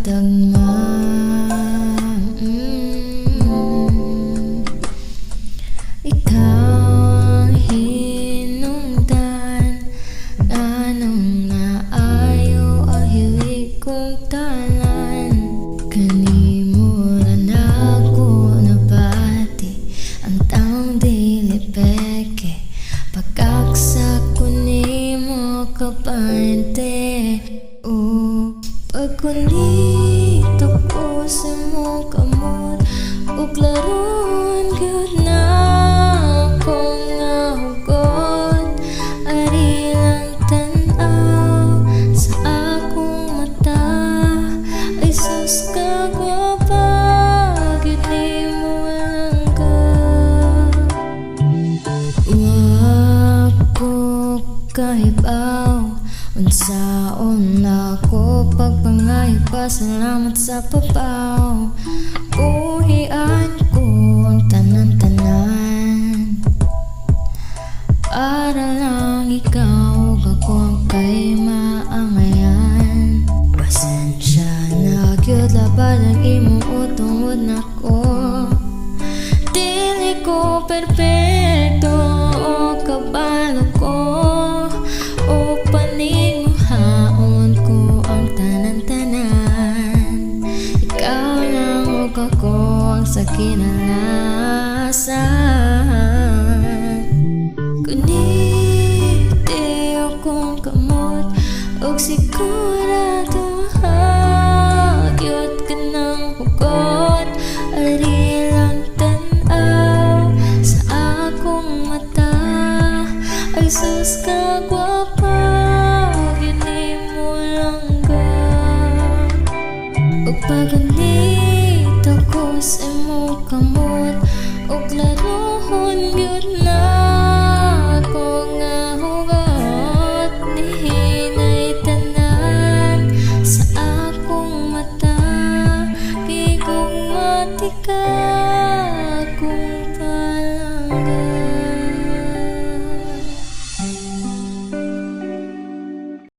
tagma. Ikaw ang hinungdan, anong naayo ang hilig kong talan. Kanimuran ako nabati ang taong dili peke, pagkaksa ko nimo kapante. Pag kunito ko sa mo kamot, ug laron gyud na akong nahugot. Ari lang tan-aw sa akong mata, ay sus ka gwapa, gyud nimo lang ka. Wa ko kahibaw unsaon ako pagpangayo, pasalamat sa papaw. Buhian ko ang tanan-tanan para lang ikaw ug ako ang kay maangayan. Pasensya na gyud labad ang imong utong nako. Dili ko perpekto o kabalo ko, o paninguhaon ko ang tanan-tanan. Ikaw lang ug ako ang sa kinalasan. Kuniti akong kamot, ug sigurado hagyot ka ng hugot. Ari lang tan-aw sa akong mata, ay sus ka gwapa, gyud nimo lang ka. Ug paganito ko sa imong kamot, ug laruhon gyud na